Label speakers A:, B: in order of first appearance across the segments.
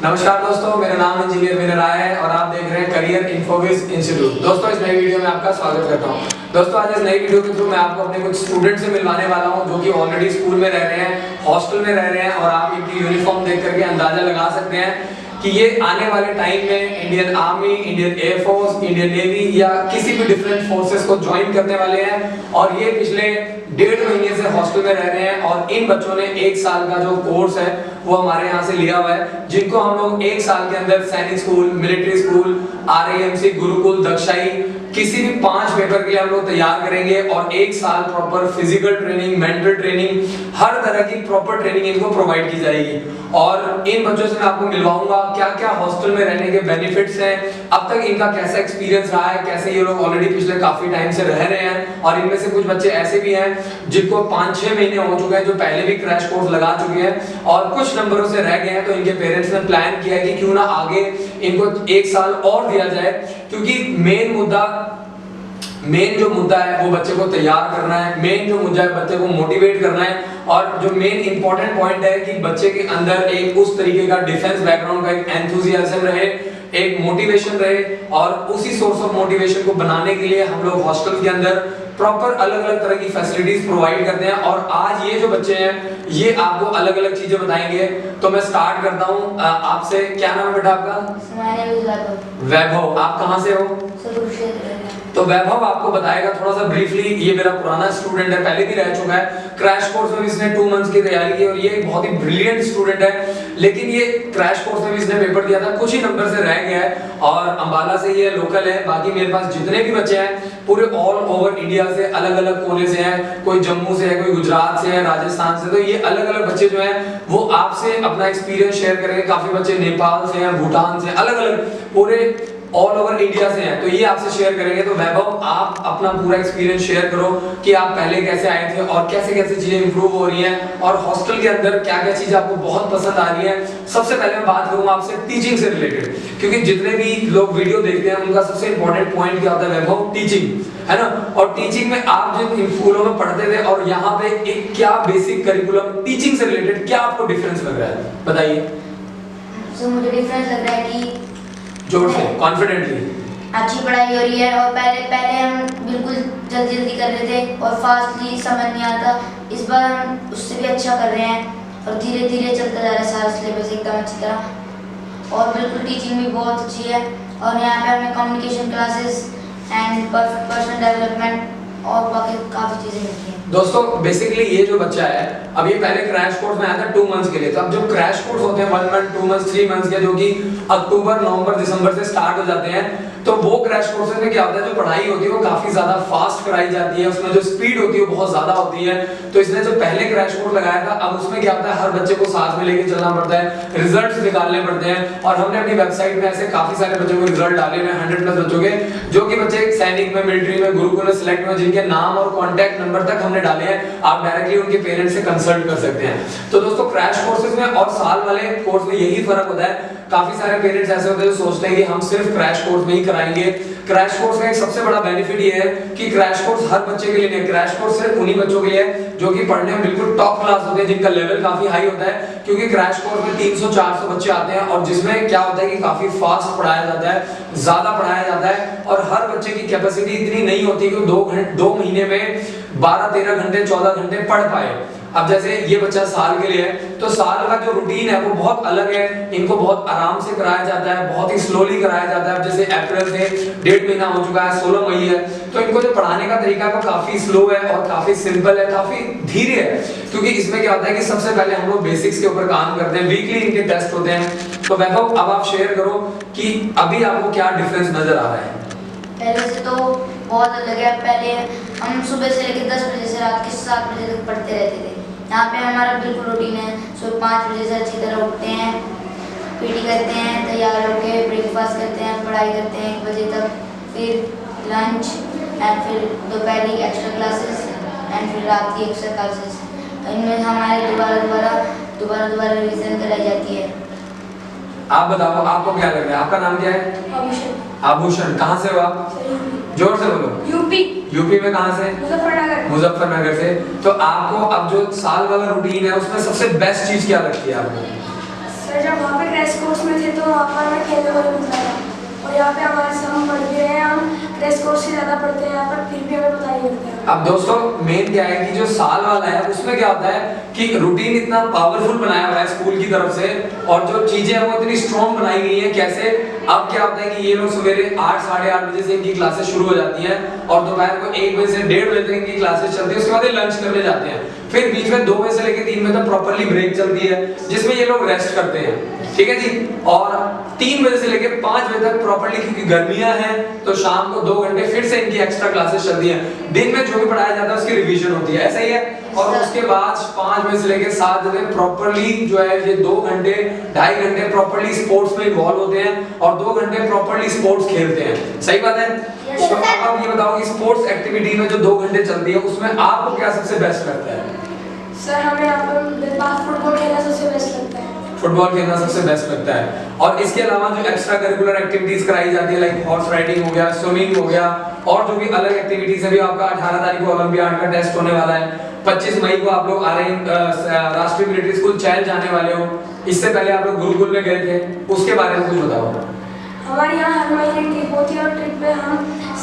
A: नमस्कार दोस्तों, मेरा नाम इंजीनियर विनय राय है और आप देख रहे हैं करियर इन्फोविज इंस्टीट्यूट। दोस्तों, इस नई वीडियो में आपका स्वागत करता हूं। दोस्तों, आज इस नई वीडियो के थ्रू मैं आपको अपने कुछ स्टूडेंट से मिलवाने वाला हूं जो कि ऑलरेडी स्कूल में रह रहे हैं, हॉस्टल में रह रहे हैं और आप इनकी यूनिफॉर्म देख करके अंदाजा लगा सकते हैं कि ये आने वाले टाइम में Indian army, Indian air force, Indian navy या किसी भी डिफरेंट फोर्सेस को ज्वाइन करने वाले हैं। और ये पिछले 1.5 महीने से हॉस्टल में रह रहे हैं और इन बच्चों ने 1 साल का जो कोर्स है वो हमारे यहाँ से लिया हुआ है, जिनको हम लोग 1 साल के अंदर सैनिक school, military school, RIMC, Gurukul, दक्षाई, किसी भी 5 पेपर के लिए हम लोग तैयार करेंगे और 1 साल proper physical training, mental training, हर तरह की प्रॉपर ट्रेनिंग इनको प्रोवाइड की जाएगी। और इन बच्चों से मैं आपको मिलवाऊंगा क्या क्या हॉस्टल में रहने के बेनिफिट्स हैं, अब तक इनका कैसा एक्सपीरियंस रहा है, कैसे ये लोग ऑलरेडी पिछले काफी टाइम से रह रहे हैं। और इनमें से कुछ बच्चे ऐसे भी हैं जिनको 5-6 महीने हो चुके हैं, जो पहले भी क्रैश कोर्स लगा चुके हैं और कुछ नंबरों से रह गए हैं। तो इनके पेरेंट्स ने प्लान किया है कि क्यों ना आगे इनको 1 साल और दिया जाए, क्योंकि मेन जो मुद्दा है वो बच्चे को तैयार करना है, मेन जो मुद्दा है बच्चे को मोटिवेट करना है। और जो मेन इंपॉर्टेंट पॉइंट है कि बच्चे के अंदर एक उस तरीके का डिफेंस बैकग्राउंड का एक एंथुसियाज्म रहे, एक मोटिवेशन रहे। और उसी सोर्स ऑफ मोटिवेशन को बनाने के लिए हम लोग हॉस्टल के अंदर प्रॉपर अलग-अलग तरह की फैसिलिटीज प्रोवाइड करते हैं। और आज ये जो बच्चे हैं ये आपको अलग-अलग चीजें बताएंगे। तो मैं स्टार्ट करता हूं आपसे। क्या नाम है बेटा आपका? वैभव। आप कहां से हो? तो वैभव आपको बताएगा थोड़ा सा ब्रीफली। ये मेरा पुराना स्टूडेंट है, पहले भी रह चुका है क्रैश कोर्स में भी इसने 2 मंथ्स की तैयारी की और ये एक बहुत ही ब्रिलियंट स्टूडेंट है। लेकिन ये क्रैश कोर्स में भी इसने पेपर दिया था, कुछ ही नंबर से रह गया है और अंबाला से ये लोकल है। बाकी मेरे पास जितने भी बच्चे हैं पूरे ऑल ओवर इंडिया से, अलग-अलग कोने से हैं, कोई जम्मू से है, कोई गुजरात से है, राजस्थान से। तो ये अलग-अलग बच्चे जो हैं वो आपसे अपना एक्सपीरियंस शेयर करेंगे। काफी बच्चे नेपाल से हैं, भूटान से, अलग-अलग पूरे ऑल ओवर इंडिया से हैं, तो ये आपसे शेयर करेंगे। तो वैभव, आप अपना पूरा एक्सपीरियंस शेयर करो कि आप पहले कैसे आए थे और कैसे-कैसे चीजें इंप्रूव हो रही हैं और हॉस्टल के अंदर क्या-क्या चीजें आपको बहुत पसंद आ रही हैं। सबसे पहले मैं बात करूंगा आपसे टीचिंग से रिलेटेड, क्योंकि जितने भी लोग वीडियो देखते हैं उनका सबसे इंपॉर्टेंट पॉइंट क्या होता है वैभव? टीचिंग, है ना। और टीचिंग में आप जिन स्कूलों में पढ़ते थे और यहाँ पे एक क्या बेसिक करिकुलम टीचिंग से रिलेटेड क्या आपको डिफरेंस लग रहा है, बताइए।
B: मुझे डिफरेंस लग रहा है कि
A: जोर से, कॉन्फिडेंटली।
B: अच्छी पढ़ाई हो रही है और पहले हम बिल्कुल जल्दी कर रहे थे और फास्टली समझ नहीं आता। इस बार हम उससे भी अच्छा कर रहे हैं और धीरे-धीरे चलता जा रहा है सारा सिलेबस एकदम अच्छी तरह। और बिल्कुल टीचिंग भी बहुत अच्छी है और यहाँ पे हमें communication classes and personal development और बाकी काफी चीजें मिलती हैं।
A: दोस्तों, बेसिकली ये जो बच्चा है अब ये पहले क्रैश कोर्स में आया था 2 मंथ्स के लिए। तो अब जो क्रैश कोर्स होते हैं 1 मंथ, 2 मंथ्स, 3 मंथ्स के, जो कि अक्टूबर, नवंबर, दिसंबर से स्टार्ट हो जाते हैं, तो वो क्रैश कोर्सेज में क्या होता है, जो पढ़ाई होती है वो काफी ज्यादा फास्ट कराई जाती है, उसमें जो स्पीड होती है वो बहुत ज्यादा होती है। तो इसने जो पहले क्रैश कोर्स लगाया था अब उसमें क्या होता है, हर बच्चे को साथ में लेके चलना पड़ता है, रिजल्ट्स निकालने पड़ते हैं। और हमने अपनी वेबसाइट में ऐसे काफी सारे बच्चों के रिजल्ट डाले हैं, 100+ बच्चों के, जो कि बच्चे सैनिक में, मिलिट्री में, गुरुकुल में सिलेक्ट हुए, जिनके नाम और कॉन्टैक्ट नंबर तक हमने डाले हैं। आप डायरेक्टली उनके पेरेंट्स से कंसल्ट कर सकते हैं। तो दोस्तों, क्रैश कोर्सेज में और साल वाले कोर्स में यही फर्क होता है। काफी सारे पेरेंट्स ऐसे होते हैं जो सोचते हैं कि हम सिर्फ क्रैश कोर्स में ही कराएंगे। क्रैश कोर्स का एक सबसे बड़ा बेनिफिट ये है कि क्रैश कोर्स हर बच्चे के लिए नहीं है। क्रैश कोर्स सिर्फ उन्हीं बच्चों के लिए है जो कि पढ़ने में बिल्कुल टॉप क्लास होते हैं, जिनका लेवल काफी हाई होता है। क्योंकि क्रैश कोर्स में 300-400 बच्चे आते हैं और जिसमें क्या होता है कि काफी फास्ट पढ़ाया जाता है, ज्यादा पढ़ाया जाता है और हर बच्चे की कैपेसिटी इतनी नहीं होती कि 2 महीने में 12-13 घंटे, 14 घंटे पढ़ पाए। अब जैसे ये बच्चा साल के लिए है, तो साल का जो रूटीन है वो बहुत अलग है। इनको बहुत आराम से कराया जाता है, बहुत ही स्लोली कराया जाता है। अब जैसे अप्रैल से 1.5 महीना हो चुका है, 16 मई है, तो इनको जो पढ़ाने का तरीका वो काफी स्लो है और काफी सिंपल है, काफी धीरे है। क्योंकि इसमें क्या होता है कि सबसे पहले हम लोग बेसिक्स के ऊपर काम करते हैं, वीकली इनके टेस्ट होते हैं। तो वैभव, अब आप शेयर करो कि अभी आपको क्या डिफरेंस नजर आ रहा है।
B: पहले से तो बहुत अलग है। पहले हम सुबह से लेकर 10 बजे से रात के 7 बजे तक पढ़ते रहते थे। यहाँ पे हमारा बिल्कुल रूटीन है। सुबह 5 बजे से अच्छी तरह उठते हैं, पीटी करते हैं, तैयार होकर ब्रेकफास्ट करते हैं, पढ़ाई करते हैं 1 बजे तक, फिर लंच एंड फिर दोपहर की एक्स्ट्रा क्लासेस एंड फिर रात की एक्स्ट्रा क्लासेस। इनमें हमारे दोबारा रिवीजन कराई जाती है।
A: आप बताओ, आपको क्या लग रहा है? आपका नाम क्या है? आभूषण। कहाँ से हो आप? जोर से बोलो। यूपी में कहाँ से? मुजफ्फरनगर से। तो आपको अब जो साल वाला रूटीन है उसमें सबसे बेस्ट चीज क्या लगती है आपको?
C: सर, जब वहाँ पे क्रैश कोर्स में थे तो वहाँ पर हमें खेलने को नहीं मिलता था, और यहाँ पे हमारे से हम पढ़ भी रहे हैं, हम क्रैश कोर्स से ज़्यादा पढ़ते हैं यहाँ पर, फिर भी हमें पता नहीं लगता है।
A: अब दोस्तों मेन क्या है कि जो साल वाला है उसमें क्या होता है कि रूटीन इतना पावरफुल बनाया हुआ है स्कूल की तरफ से, और जो चीजें हैं वो इतनी स्ट्रॉन्ग बनाई गई हैं। कैसे, अब क्या होता है कि ये लोग सवेरे 8 साढ़े 8 बजे से इनकी क्लासेस शुरू हो जाती हैं और दोपहर को 1 बजे से 1:30 बजे तक इनकी क्लासेस चलती है। उसके बाद ये लंच करने जाते हैं, फिर बीच में 2 बजे से लेकर 3 बजे तक प्रॉपर्ली ब्रेक चलती है जिसमें ये लोग रेस्ट करते हैं, ठीक है जी। और 3 बजे से लेकर 5 बजे तक प्रॉपर्ली, क्योंकि गर्मियां हैं तो शाम को 2 घंटे फिर से इनकी एक्स्ट्रा क्लासेस चलती हैं। दिन में जो भी पढ़ाया जाता है उसकी रिवीजन होती है, ऐसा ही है। और उसके बाद 5 बजे से लेकर 7 बजे प्रॉपर्ली जो है ये 2 घंटे 2.5 घंटे प्रॉपर्ली स्पोर्ट्स में इन्वॉल्व होते हैं और 2 घंटे प्रॉपर्ली स्पोर्ट्स खेलते हैं। सही बात है। तो अब आप ये बताओ कि स्पोर्ट्स एक्टिविटी में जो 2 घंटे चलती है उसमें आपको क्या सबसे बेस्ट लगता है?
C: सर हमें यहाँ पर फुटबॉल खेलना सबसे बेस्ट लगता है।
A: फुटबॉल खेलना सबसे बेस्ट लगता है। और इसके अलावा जो एक्स्ट्रा करिकुलर एक्टिविटीज कराई जाती है, लाइक हॉर्स राइडिंग हो गया, स्विमिंग हो गया, और जो भी अलग एक्टिविटीज है, भी आपका 18 तारीख को ओलंपियाड का टेस्ट होने वाला है, 25 मई को आप लोग आ रहे हैं राष्ट्रीय मिलिट्री स्कूल चैल जाने वाले हो, इससे पहले आप लोग गुरुकुल में गए थे, उसके बारे में कुछ बताओ।
C: हमारे यहाँ हर महीने ट्रिप होती है और ट्रिप पे हम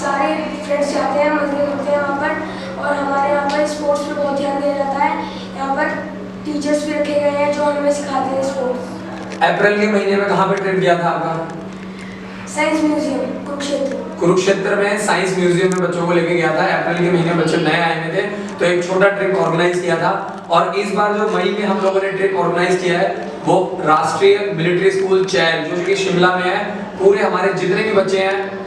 C: सारे फ्रेंड्स जाते हैं, मजे करते हैं वहाँ पर, और हमारे यहाँ पर स्पोर्ट्स पे बहुत ध्यान दिया जाता है। यहाँ पर टीचर्स भी रखे गए हैं जो हमें सिखाते हैं स्पोर्ट्स।
A: अप्रैल के महीने में कहाँ पे ट्रिप गया था आपका?
C: Science museum Kurukshetra.
A: कुरुक्षेत्र में साइंस म्यूजियम में बच्चों को लेके गया था। अप्रैल के महीने बच्चे नए आए हुए थे तो एक छोटा ट्रिप ऑर्गेनाइज किया था। और इस बार जो मई में हम लोगों ने ट्रिप ऑर्गेनाइज किया है वो राष्ट्रीय मिलिट्री स्कूल चैल, जो कि शिमला में है। पूरे हमारे जितने भी बच्चे हैं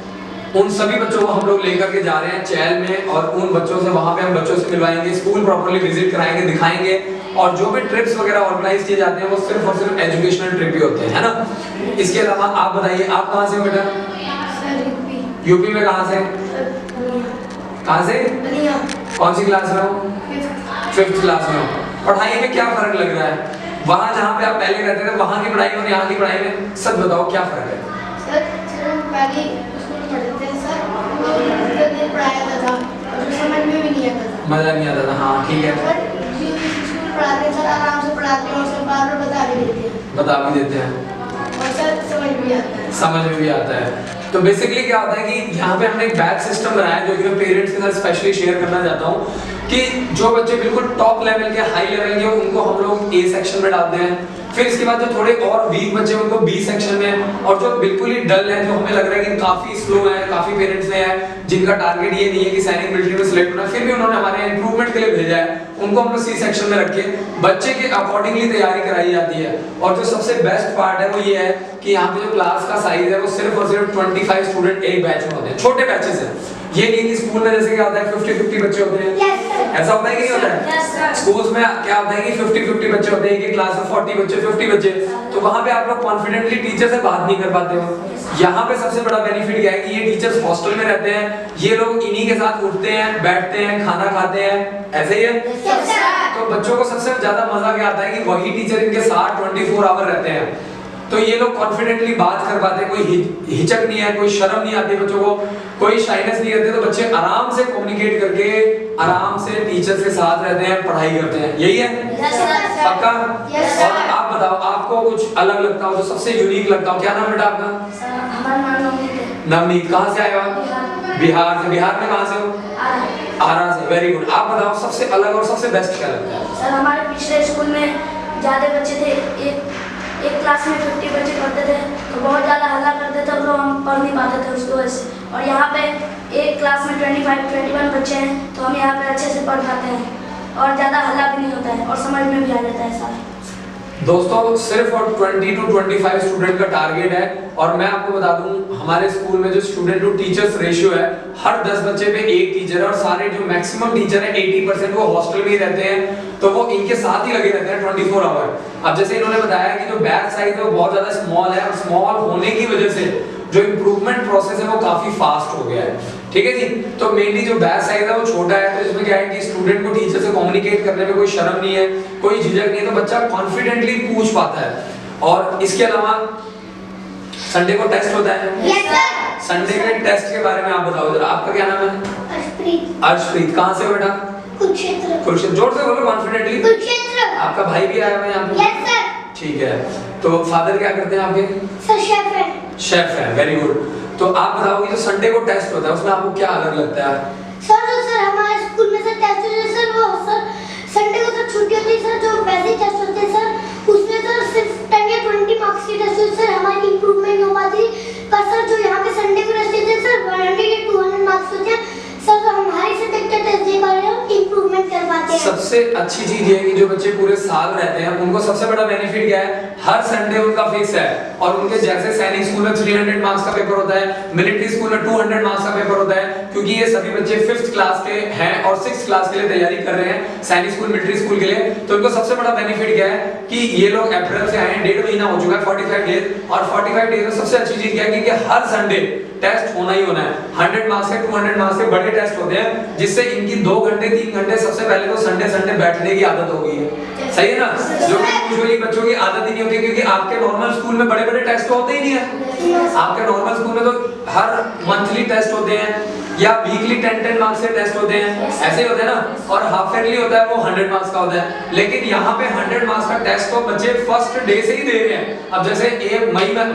A: उन सभी बच्चों को हम लोग लेकर के जा रहे हैं चैल में, और उन बच्चों से वहां पे हम बच्चों से मिलवाएंगे, स्कूल प्रॉपर्ली विजिट कराएंगे, दिखाएंगे। और जो भी ट्रिप्स वगैरह ऑर्गेनाइज किए जाते हैं वो सिर्फ और सिर्फ एजुकेशनल ट्रिप ही होते हैं, है ना। इसके अलावा आप बताइए, आप कहाँ से हो बेटा? यूपी में कहाँ से? कहाँ से? कौन सी क्लास में हो? 5th क्लास में हो। पढ़ाई में क्या फर्क लग रहा है? वहाँ जहाँ पे आप पहले रहते थे वहाँ की पढ़ाई और यहाँ की पढ़ाई में सच बताओ क्या फर्क है?
D: सर पहले स्कूल पढ़ते थे सर, वो पढ़ाया जाता था और समझ में भी नहीं आता था,
A: मजा नहीं आता था। हाँ ठीक है।
D: सर स्कूल पढ़ाते सर आराम से पढ़ाते हैं और सर बार बार बता भी देते हैं,
A: बता भी देते हैं
D: और सर समझ भी आता है।
A: समझ में भी आता है। तो बेसिकली क्या होता है कि यहाँ पे हमने एक बैच सिस्टम बनाया है जो कि मैं पेरेंट्स के साथ स्पेशली शेयर करना चाहता हूँ कि जो बच्चे बिल्कुल टॉप लेवल के, हाई लेवल के, उनको हम लोग ए सेक्शन में डालते हैं। फिर इसके बाद जो थोड़े और वीक बच्चे उनको बी सेक्शन में, और जो बिल्कुल ही डल है, जो हमें लग रहा है कि काफी स्लो है, काफी पेरेंट्स ने है जिनका टारगेट ये नहीं है कि सैनिक मिलिट्री में सिलेक्ट होना, फिर भी उन्होंने हमारे इंप्रूवमेंट के लिए भेजा है, उनको हम लोग सी सेक्शन में रख के बच्चे के अकॉर्डिंगली तैयारी कराई जाती है। और जो सबसे बेस्ट पार्ट है वो ये है कि यहाँ पे जो क्लास का साइज है वो सिर्फ और सिर्फ 25 स्टूडेंट एक बैच में होते हैं, छोटे बैचेस हैं। ये नहीं कि स्कूल में जैसे क्या होता है 50-50 बच्चे होते हैं, ऐसा होता है कि नहीं होता है? स्कूल्स में क्या होता है कि 50-50 बच्चे होते हैं, एक क्लास में 40 बच्चे, 50 बच्चे, तो वहां पे आप लोग कॉन्फिडेंटली टीचर से बात नहीं कर पाते हो। यहाँ पे सबसे बड़ा बेनिफिट क्या है कि ये टीचर्स हॉस्टल में रहते हैं, ये लोग इन्हीं के साथ उठते हैं, बैठते हैं, खाना खाते हैं, ऐसे ही है। तो बच्चों को सबसे ज्यादा मजा क्या आता है कि वही टीचर इनके साथ 24 आवर रहते हैं, तो ये लोग कॉन्फिडेंटली बात कर पाते हैं, कोई हिचक नहीं है, कोई शर्म नहीं आती बच्चों को, कोई शाइनेस नहीं रहती, तो बच्चे आराम से कम्युनिकेट करके आराम से टीचर्स के साथ रहते हैं, पढ़ाई करते हैं। यही है पक्का? और आप बताओ आपको कुछ अलग लगता हो, जो सबसे यूनिक लगता हो? क्या नाम बेटा आपका?
B: हमारा नाम नवनीत है।
A: नवनीत। कहाँ से आए हो आप? बिहार से। बिहार में कहाँ से हो? आरा से। Very good. आप बताओ सबसे अलग और सबसे बेस्ट क्या लगता है?
B: सर हमारे पिछले स्कूल में ज़्यादा बच्चे थे, एक क्लास में 50 बच्चे पढ़ते थे तो बहुत ज़्यादा हल्ला करते थे और लोग हम पढ़ नहीं पाते थे उसकी वजह से। और यहाँ पे एक क्लास में 25-21 बच्चे हैं तो हम यहाँ पे अच्छे से पढ़ पाते हैं और ज़्यादा हल्ला भी नहीं होता है और समझ में भी आ जाता है सारा।
A: दोस्तों सिर्फ और 20 to 25 स्टूडेंट का टारगेट है, और मैं आपको बता दूं हमारे स्कूल में जो स्टूडेंट टू टीचर्स रेशियो है, हर 10 बच्चे पे एक टीचर है, और सारे जो मैक्सिमम टीचर है 80% वो हॉस्टल में ही रहते हैं, तो वो इनके साथ ही लगे रहते हैं 24 आवर। अब जैसे इन्होंने बताया कि जो बैच साइज है वो बहुत ज्यादा स्मॉल है, और स्मॉल होने की वजह से जो इम्प्रूवमेंट प्रोसेस है वो काफी फास्ट हो गया है। ठीक है जी। तो मेनली जो बैच साइज है वो छोटा है, तो इसमें क्या है कि स्टूडेंट को टीचर से कम्युनिकेट करने में कोई शर्म नहीं है, कोई झिझक नहीं है, तो बच्चा कॉन्फिडेंटली पूछ पाता है। और इसके अलावा संडे को टेस्ट होता है।
D: Yes sir.
A: संडे के टेस्ट के बारे में आप बताओ जरा। आपका क्या नाम है?
D: अर्शप्रीत।
A: अर्शप्रीत। कहाँ से हो बेटा?
D: कुरुक्षेत्र।
A: कुरुक्षेत्र। जोर से बोलो कॉन्फिडेंटली।
D: कुरुक्षेत्र।
A: आपका भाई भी आया हुआ है यहाँ पे?
D: Yes sir.
A: ठीक है, तो फादर क्या करते हैं आपके?
D: सर शेफ है।
A: शेफ है, वेरी गुड। तो आप बताओ कि जो संडे को टेस्ट होता है उसमें आपको क्या अलग लगता है?
D: सर हमारे स्कूल में सर टेस्ट होते हैं सर, वो सर संडे को सर छुट्टी होती है सर, जो वैसे टेस्ट होते हैं सर उसमें सर सिर्फ 10 या 20 मार्क्स की टेस्ट होती है सर, हमारी इंप्रूवमेंट हो पाती है। पर सर जो यहाँ पे संडे को टेस्ट होते हैं सर 100 या 200 मार्क्स होते हैं सर, तो हमारे सब्जेक्ट का टेस्ट दे पा रहे हैं, इंप्रूवमेंट कर पाते हैं।
A: सबसे अच्छी चीज ये है कि जो बच्चे पूरे साल रहते हैं उनको सबसे बड़ा बेनिफिट क्या है, हर संडे उनका फिक्स है। और उनके जैसे सैनिक स्कूल में 300 मार्क्स का पेपर होता है, मिलिट्री स्कूल में 200 मार्क्स का पेपर होता है, क्योंकि ये सभी बच्चे 5th क्लास के हैं और 6th क्लास के लिए तैयारी कर रहे हैं सैनिक स्कूल मिलिट्री स्कूल के लिए। तो इनको सबसे बड़ा बेनिफिट क्या है कि ये लोग अप्रैल से आए हैं, 1.5 महीना हो चुका है, 45 डेज, और 45 डेज में सबसे अच्छी चीज क्या है कि हर संडे टेस्ट होना ही होना है। 100 मार्क्स के 200 मार्क्स के बड़े टेस्ट होते हैं, जिससे इनकी 2 घंटे 3 घंटे सबसे पहले तो संडे बैठने की आदत हो गई है, सही है ना, जो कि यूजुअली बच्चों की आदत ही नहीं होती, क्योंकि आपके नॉर्मल स्कूल में बड़े टेस्ट तो होते ही नहीं है। आपके नॉर्मल स्कूल में तो हर मंथली टेस्ट होते हैं या वीकली 10 मार्क्स के टेस्ट होते हैं, ऐसे ही होते हैं ना, और हाफ ईयरली होता है वो 100 मार्क्स का होता है। लेकिन यहाँ पे 100 मार्क्स का टेस्ट तो बच्चे फर्स्ट डे से ही दे रहे हैं। अब जैसे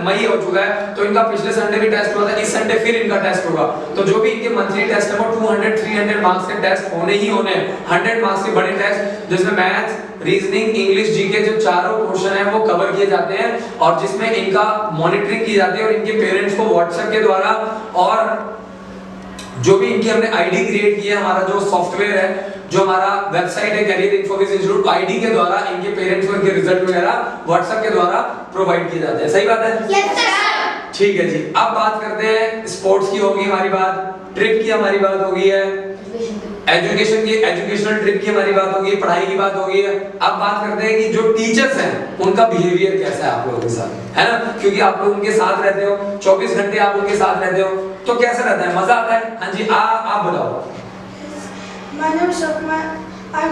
A: मई हो चुका है तो इनका पिछले संडे भी टेस्ट हुआ था, इस संडे फिर इनका टेस्ट होगा। तो जो भी इनके मंथली टेस्ट है वो 200-300 मार्क्स के टेस्ट होने ही होने हैं, 100 मार्क्स के बड़े टेस्ट, जिसमें मैथ्स, रीजनिंग, इंग्लिश, जीके जो चारों पोर्शन है वो कवर किए जाते हैं, और जिसमें इनका मॉनिटरिंग की जाती है और इनके पेरेंट्स को व्हाट्सएप के द्वारा, और जो भी इनकी हमने आईडी क्रिएट की है, हमारा जो सॉफ्टवेयर है, जो हमारा वेबसाइट है करियर इन्फोसिस इंस्टीट्यूट, आईडी के द्वारा इनके पेरेंट्स को इनके रिजल्ट वगैरह व्हाट्सएप के द्वारा प्रोवाइड किए जाते हैं। सही बात है?
D: Yes sir.
A: ठीक है जी। अब बात करते हैं स्पोर्ट्स की, होगी हमारी बात, ट्रिप की हमारी बात होगी है, एजुकेशन की, एजुकेशनल ट्रिप की हमारी बात होगी, पढ़ाई की बात होगी है। अब बात करते हैं कि जो टीचर्स हैं उनका बिहेवियर कैसा है आप लोगों के साथ, है ना, क्योंकि आप लोग उनके साथ रहते हो, 24 घंटे आप उनके साथ रहते हो, तो कैसा रहता है, मजा आता है? हाँ जी, आप बताओ।
C: My name is Shakma. I'm